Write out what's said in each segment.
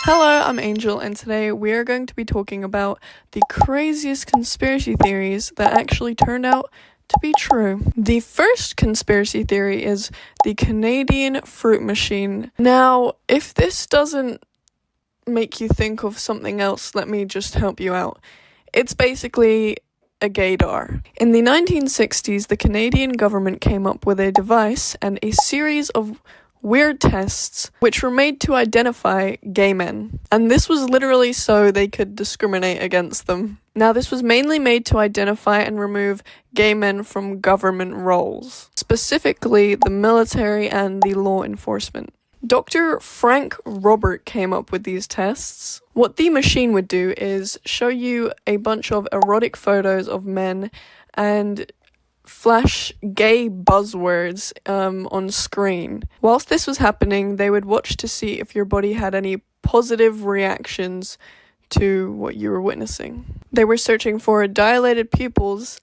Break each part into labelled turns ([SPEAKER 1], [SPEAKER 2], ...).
[SPEAKER 1] Hello, I'm Angel, and today we are going to be talking about the craziest conspiracy theories that actually turned out to be true. The first conspiracy theory is the Canadian fruit machine. Now, if this doesn't make you think of something else, let me just help you out. It's basically a gaydar. In the 1960s, the Canadian government came up with a device and a series of weird tests which were made to identify gay men. And this was literally so they could discriminate against them. Now, this was mainly made to identify and remove gay men from government roles, specifically the military and the law enforcement. Dr. Frank Robert came up with these tests. What the machine would do is show you a bunch of erotic photos of men and flash gay buzzwords on screen. Whilst this was happening, they would watch to see if your body had any positive reactions to what you were witnessing. They were searching for dilated pupils,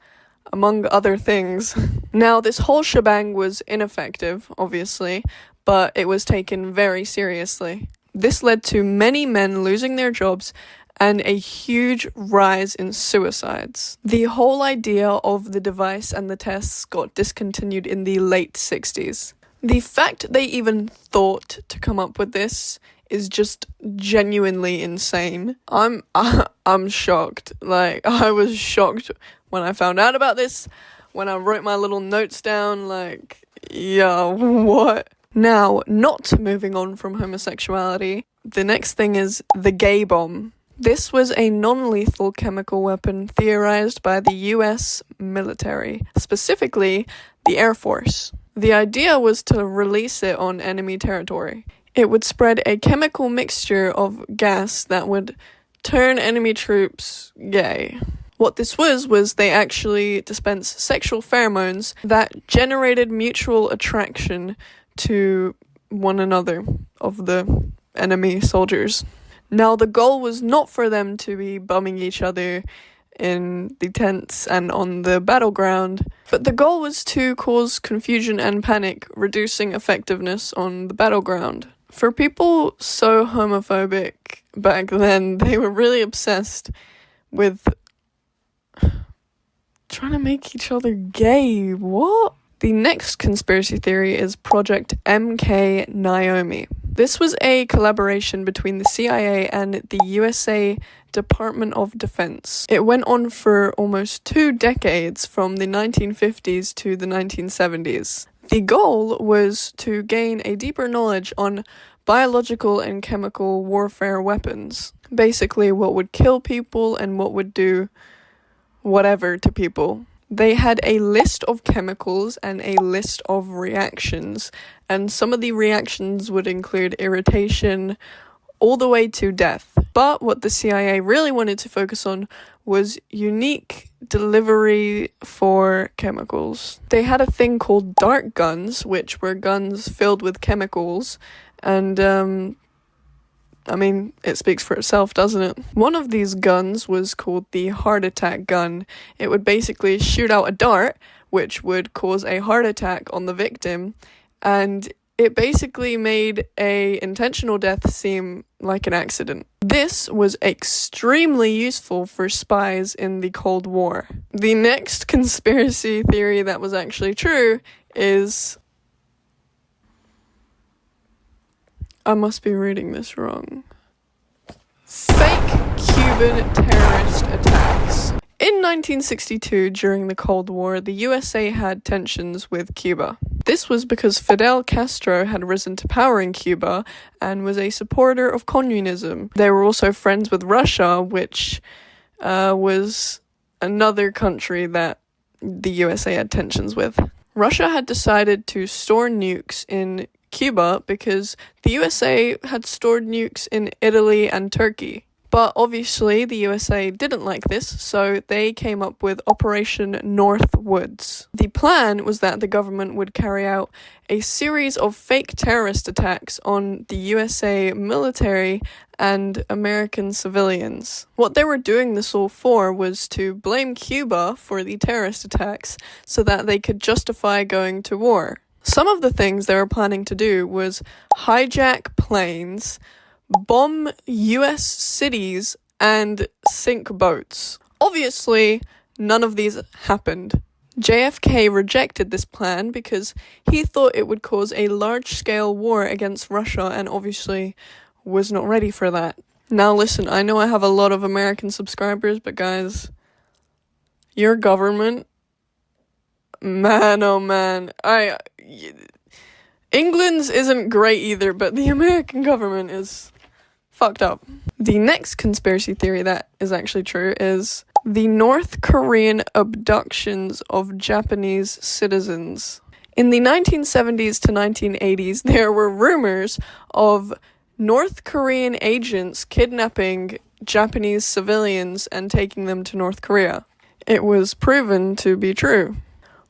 [SPEAKER 1] among other things. Now, this whole shebang was ineffective, obviously, but it was taken very seriously. This led to many men losing their jobs and a huge rise in suicides. The whole idea of the device and the tests got discontinued in the late 60s. The fact they even thought to come up with this is just genuinely insane. I'm shocked. I was shocked when I found out about this, when I wrote my little notes down, yeah, what? Now, not moving on from homosexuality, the next thing is the gay bomb. This was a non-lethal chemical weapon theorized by the US military, specifically the Air Force. The idea was to release it on enemy territory. It would spread a chemical mixture of gas that would turn enemy troops gay. What this was they actually dispensed sexual pheromones that generated mutual attraction to one another of the enemy soldiers. Now, the goal was not for them to be bumming each other in the tents and on the battleground, but the goal was to cause confusion and panic, reducing effectiveness on the battleground. For people so homophobic back then, they were really obsessed with trying to make each other gay. What? The next conspiracy theory is Project MK Naomi. This was a collaboration between the CIA and the USA Department of Defense. It went on for almost 2 decades, from the 1950s to the 1970s. The goal was to gain a deeper knowledge on biological and chemical warfare weapons. Basically, what would kill people and what would do whatever to people. They had a list of chemicals and a list of reactions, and some of the reactions would include irritation all the way to death. But what the CIA really wanted to focus on was unique delivery for chemicals. They had a thing called dart guns, which were guns filled with chemicals, and it speaks for itself, doesn't it? One of these guns was called the heart attack gun. It would basically shoot out a dart, which would cause a heart attack on the victim, and it basically made a intentional death seem like an accident. This was extremely useful for spies in the Cold War. The next conspiracy theory that was actually true is... I must be reading this wrong. Fake Cuban terrorist attacks. In 1962, during the Cold War, the USA had tensions with Cuba. This was because Fidel Castro had risen to power in Cuba and was a supporter of communism. They were also friends with Russia, which was another country that the USA had tensions with. Russia had decided to store nukes in Cuba because the USA had stored nukes in Italy and Turkey. But obviously the USA didn't like this, so they came up with Operation Northwoods. The plan was that the government would carry out a series of fake terrorist attacks on the USA military and American civilians. What they were doing this all for was to blame Cuba for the terrorist attacks so that they could justify going to war. Some of the things they were planning to do was hijack planes, bomb US cities and sink boats. Obviously, none of these happened. JFK rejected this plan because he thought it would cause a large-scale war against Russia and obviously was not ready for that. Now listen, I know I have a lot of American subscribers, but guys, your government, man, oh man, England's isn't great either, but the American government is fucked up. The next conspiracy theory that is actually true is the North Korean abductions of Japanese citizens. In the 1970s to 1980s, there were rumors of North Korean agents kidnapping Japanese civilians and taking them to North Korea. It was proven to be true.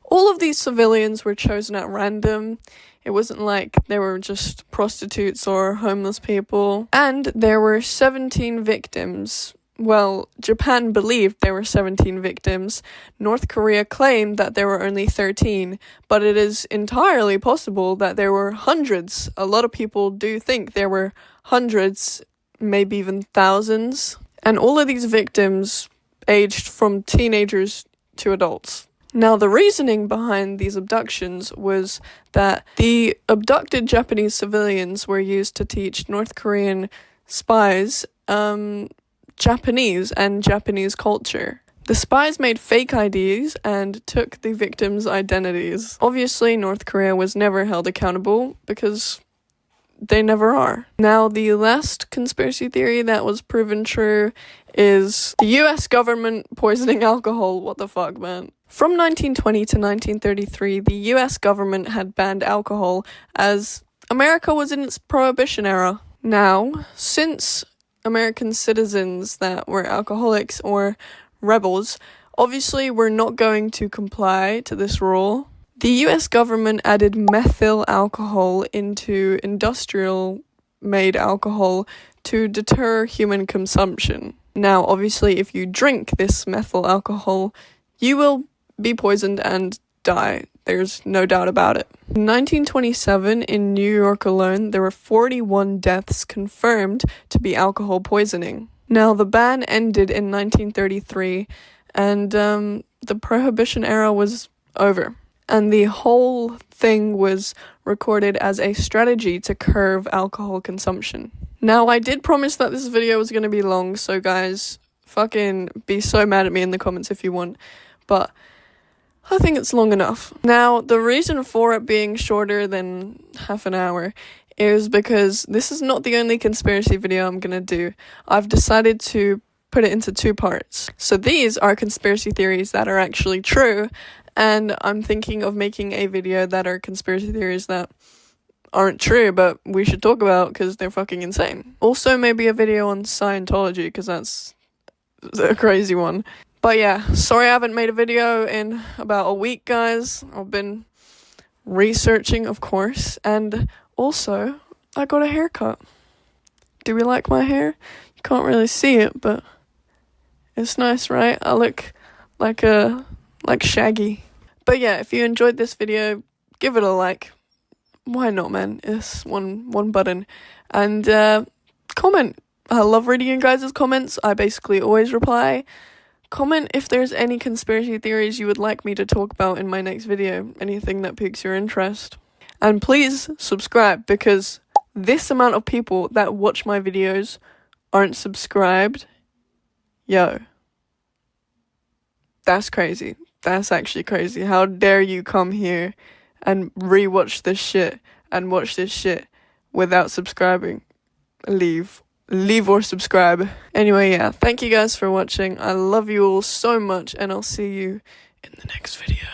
[SPEAKER 1] All of these civilians were chosen at random. It wasn't like they were just prostitutes or homeless people. And there were 17 victims. Well, Japan believed there were 17 victims. North Korea claimed that there were only 13, but it is entirely possible that there were hundreds. A lot of people do think there were hundreds, maybe even thousands. And all of these victims aged from teenagers to adults. Now, the reasoning behind these abductions was that the abducted Japanese civilians were used to teach North Korean spies Japanese and Japanese culture. The spies made fake IDs and took the victims' identities. Obviously, North Korea was never held accountable because they never are. Now, the last conspiracy theory that was proven true is the US government poisoning alcohol. What the fuck, man? From 1920 to 1933, the US government had banned alcohol as America was in its prohibition era. Now, since American citizens that were alcoholics or rebels obviously were not going to comply to this rule, the US government added methyl alcohol into industrial-made alcohol to deter human consumption. Now, obviously, if you drink this methyl alcohol, you will be poisoned and die. There's no doubt about it. In 1927, in New York alone, there were 41 deaths confirmed to be alcohol poisoning. Now, the ban ended in 1933, and the Prohibition era was over. And the whole thing was recorded as a strategy to curb alcohol consumption. Now, I did promise that this video was going to be long, so guys, fucking be so mad at me in the comments if you want, but I think it's long enough. Now, the reason for it being shorter than half an hour is because this is not the only conspiracy video I'm gonna do. I've decided to put it into two parts. So these are conspiracy theories that are actually true, and I'm thinking of making a video that are conspiracy theories that aren't true, but we should talk about because they're fucking insane. Also, maybe a video on Scientology, because that's a crazy one. But yeah, sorry I haven't made a video in about a week, guys. I've been researching, of course, and also, I got a haircut. Do we like my hair? You can't really see it, but it's nice, right? I look like Shaggy. But yeah, if you enjoyed this video, give it a like. Why not, man? It's one button. And comment. I love reading you guys' comments. I basically always reply. Comment if there's any conspiracy theories you would like me to talk about in my next video, anything that piques your interest. And please subscribe, because this amount of people that watch my videos aren't subscribed. Yo. That's crazy. That's actually crazy. How dare you come here and rewatch this shit and watch this shit without subscribing? Leave or subscribe. Anyway, yeah, thank you guys for watching. I love you all so much, and I'll see you in the next video.